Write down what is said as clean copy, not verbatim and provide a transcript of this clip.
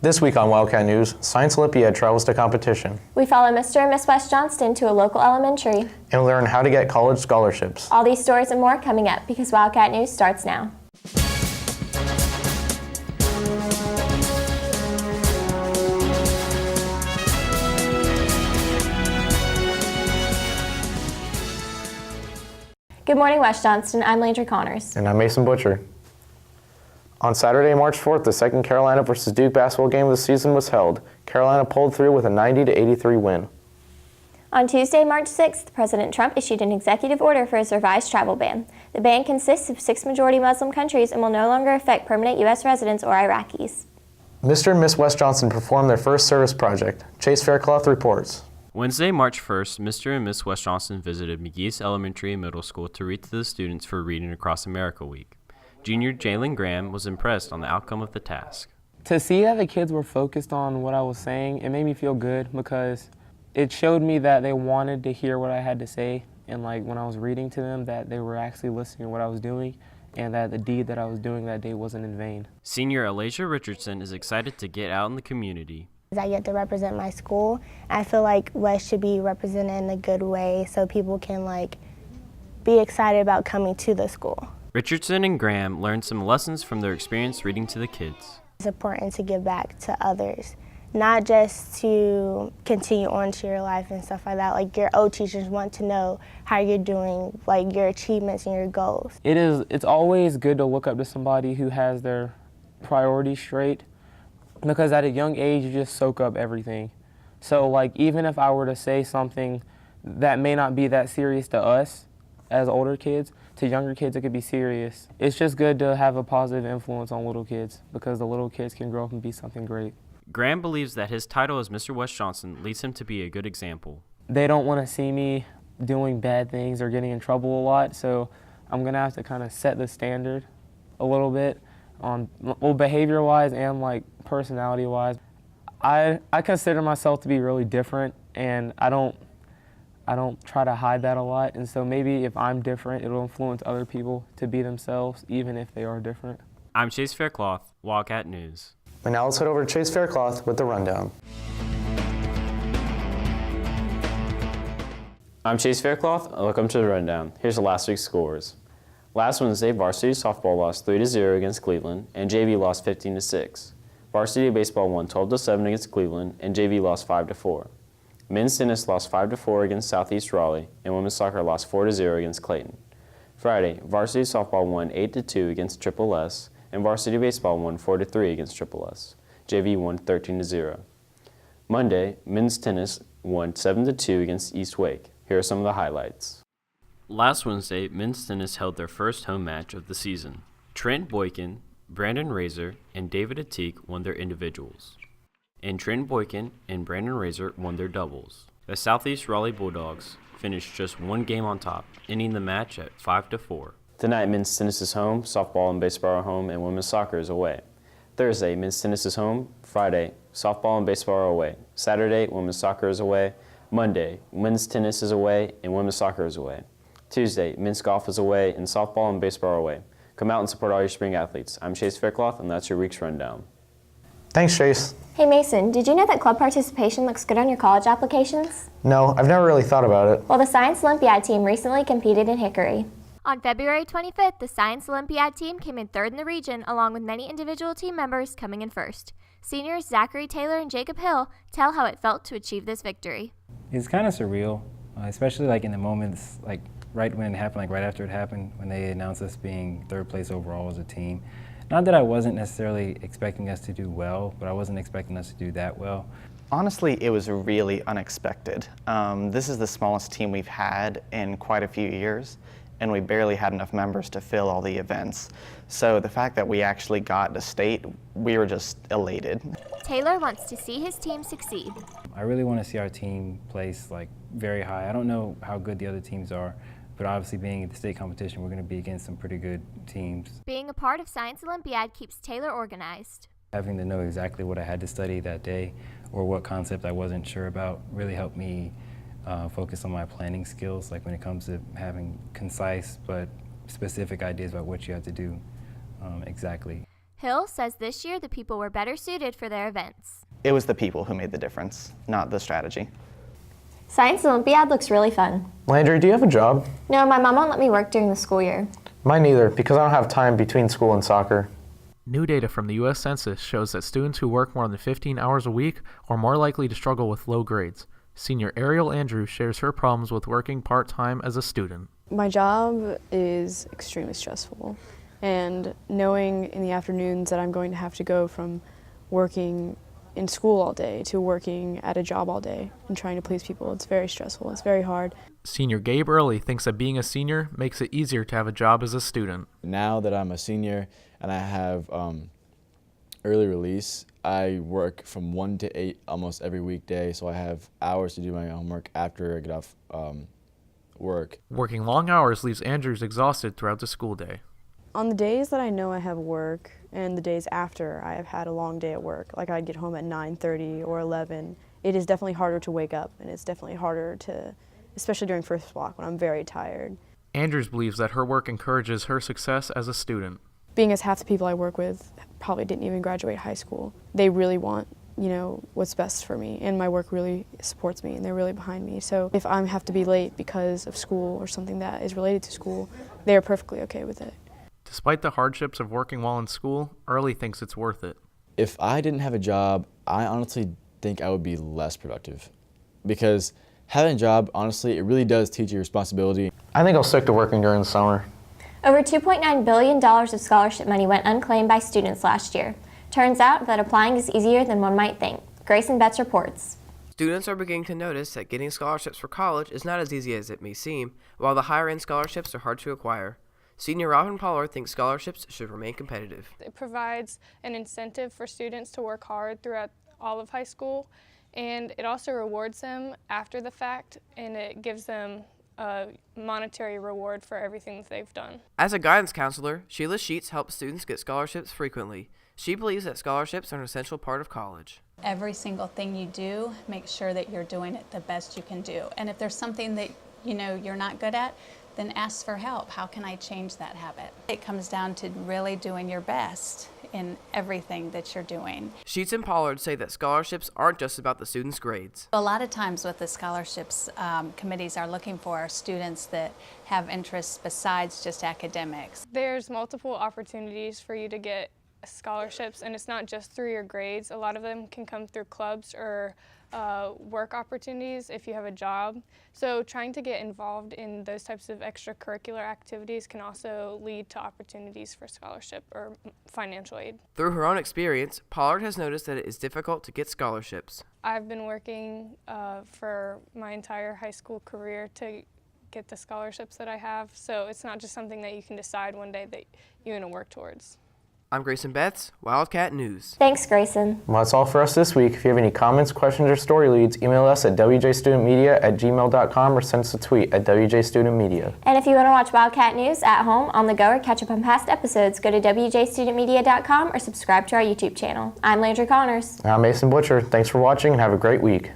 This week on Wildcat News, Science Olympiad travels to competition. We follow Mr. and Miss West Johnston to a local elementary. And learn how to get college scholarships. All these stories and more coming up because Wildcat News starts now. Good morning, West Johnston. I'm Landry Connors. And I'm Mason Butcher. On Saturday, March 4th, the second Carolina versus Duke basketball game of the season was held. Carolina pulled through with a 90-83 win. On Tuesday, March 6th, President Trump issued an executive order for his revised travel ban. The ban consists of 6 majority Muslim countries and will no longer affect permanent U.S. residents or Iraqis. Mr. and Miss West Johnston performed their first service project. Chase Faircloth reports. Wednesday, March 1st, Mr. and Miss West Johnston visited McGee's Elementary and Middle School to read to the students for Reading Across America Week. Junior JALIN Graham was impressed on the outcome of the task. To see that the kids were focused on what I was saying, it made me feel good because it showed me that they wanted to hear what I had to say, and like when I was reading to them that they were actually listening to what I was doing and that the deed that I was doing that day wasn't in vain. Senior ALASIA Richardson is excited to get out in the community. I get to represent my school. I feel like West should be represented in a good way so people can be excited about coming to the school. Richardson and Graham learned some lessons from their experience reading to the kids. It's important to give back to others, not just to continue on to your life and stuff like that. Like your old teachers want to know how you're doing, like your achievements and your goals. It's always good to look up to somebody who has their priorities straight, because at a young age you just soak up everything. So like even if I were to say something that may not be that serious to us as older kids, to younger kids it could be serious. It's just good to have a positive influence on little kids because the little kids can grow up and be something great. Graham believes that his title as Mr. West Johnston leads him to be a good example. They don't want to see me doing bad things or getting in trouble a lot, so I'm going to have to kind of set the standard a little bit on behavior-wise and personality-wise. I consider myself to be really different, and I don't try to hide that a lot, and so maybe if I'm different, it'll influence other people to be themselves, even if they are different. I'm Chase Faircloth, Wildcat News. And now let's head over to Chase Faircloth with the rundown. I'm Chase Faircloth, and welcome to the rundown. Here's the last week's scores. Last Wednesday, varsity softball lost 3-0 against Cleveland, and JV lost 15-6. Varsity baseball won 12-7 against Cleveland, and JV lost 5-4. Men's tennis lost 5-4 against Southeast Raleigh, and women's soccer lost 4-0 against Clayton. Friday, varsity softball won 8-2 against Triple S, and varsity baseball won 4-3 against Triple S. JV won 13-0. Monday, men's tennis won 7-2 against East Wake. Here are some of the highlights. Last Wednesday, men's tennis held their first home match of the season. Trent Boykin, Brandon Razor, and David Ateek won their individuals, and Trent Boykin and Brandon Razor won their doubles. The Southeast Raleigh Bulldogs finished just one game on top, ending the match at 5-4. Tonight, men's tennis is home, softball and baseball are home, and women's soccer is away. Thursday, men's tennis is home. Friday, softball and baseball are away. Saturday, women's soccer is away. Monday, men's tennis is away and women's soccer is away. Tuesday, men's golf is away and softball and baseball are away. Come out and support all your spring athletes. I'm Chase Faircloth, and that's your week's rundown. Thanks, Chase. Hey Mason, did you know that club participation looks good on your college applications? No, I've never really thought about it. Well, the Science Olympiad team recently competed in Hickory. On February 25th, the Science Olympiad team came in third in the region, along with many individual team members coming in first. Seniors Zachary Taylor and Jacob Hill tell how it felt to achieve this victory. It's kind of surreal, especially in the moments, right when it happened, right after it happened, when they announced us being third place overall as a team. Not that I wasn't necessarily expecting us to do well, but I wasn't expecting us to do that well. Honestly, it was really unexpected. This is the smallest team we've had in quite a few years, and we barely had enough members to fill all the events. So the fact that we actually got to state, we were just elated. Taylor wants to see his team succeed. I really want to see our team place very high. I don't know how good the other teams are, but obviously being at the state competition, we're going to be against some pretty good teams. Being a part of Science Olympiad keeps Taylor organized. Having to know exactly what I had to study that day or what concept I wasn't sure about really helped me focus on my planning skills, when it comes to having concise but specific ideas about what you have to do exactly. Hill says this year the people were better suited for their events. It was the people who made the difference, not the strategy. Science Olympiad looks really fun. Landry, do you have a job? No, my mom won't let me work during the school year. Mine neither, because I don't have time between school and soccer. New data from the U.S. Census shows that students who work more than 15 hours a week are more likely to struggle with low grades. Senior ARIEL Andrews shares her problems with working part-time as a student. My job is extremely stressful, and knowing in the afternoons that I'm going to have to go from working in school all day to working at a job all day and trying to please people, it's very stressful, it's very hard. Senior Gabe Early thinks that being a senior makes it easier to have a job as a student. Now that I'm a senior and I have early release, I work from 1 to 8 almost every weekday, so I have hours to do my homework after I get off work. Working long hours leaves Andrews exhausted throughout the school day. On the days that I know I have work and the days after I have had a long day at work, like I'd get home at 9:30 or 11, it is definitely harder to wake up, and it's definitely harder to, especially during first block when I'm very tired. Andrews believes that her work encourages her success as a student. Being as half the people I work with probably didn't even graduate high school, they really want, you know, what's best for me, and my work really supports me and they're really behind me. So if I have to be late because of school or something that is related to school, they're perfectly okay with it. Despite the hardships of working while in school, Early thinks it's worth it. If I didn't have a job, I honestly think I would be less productive, because having a job, honestly, it really does teach you responsibility. I think I'll stick to working during the summer. Over $2.9 billion of scholarship money went unclaimed by students last year. Turns out that applying is easier than one might think. Greyson Betz reports. Students are beginning to notice that getting scholarships for college is not as easy as it may seem, while the higher-end scholarships are hard to acquire. Senior Robin Pollard thinks scholarships should remain competitive. It provides an incentive for students to work hard throughout all of high school, and it also rewards them after the fact, and it gives them a monetary reward for everything that they've done. As a guidance counselor, SHEILA helps students get scholarships frequently. She believes that scholarships are an essential part of college. Every single thing you do, make sure that you're doing it the best you can do. And if there's something that you're not good at, then ask for help. How can I change that habit? It comes down to really doing your best in everything that you're doing. SHEATS and Pollard say that scholarships aren't just about the students' grades. A lot of times what the scholarships committees are looking for are students that have interests besides just academics. There's multiple opportunities for you to get scholarships, and it's not just through your grades. A lot of them can come through clubs or work opportunities if you have a job. So trying to get involved in those types of extracurricular activities can also lead to opportunities for scholarship or financial aid. Through her own experience, Pollard has noticed that it is difficult to get scholarships. I've been working for my entire high school career to get the scholarships that I have, so it's not just something that you can decide one day that you're going to work towards. I'm Greyson Betz, Wildcat News. Thanks, Greyson. Well, that's all for us this week. If you have any comments, questions, or story leads, email us at wjstudentmedia@gmail.com or send us a tweet at wjstudentmedia. And if you want to watch Wildcat News at home, on the go, or catch up on past episodes, go to wjstudentmedia.com or subscribe to our YouTube channel. I'm Landry Connors. I'm Mason Butcher. Thanks for watching and have a great week.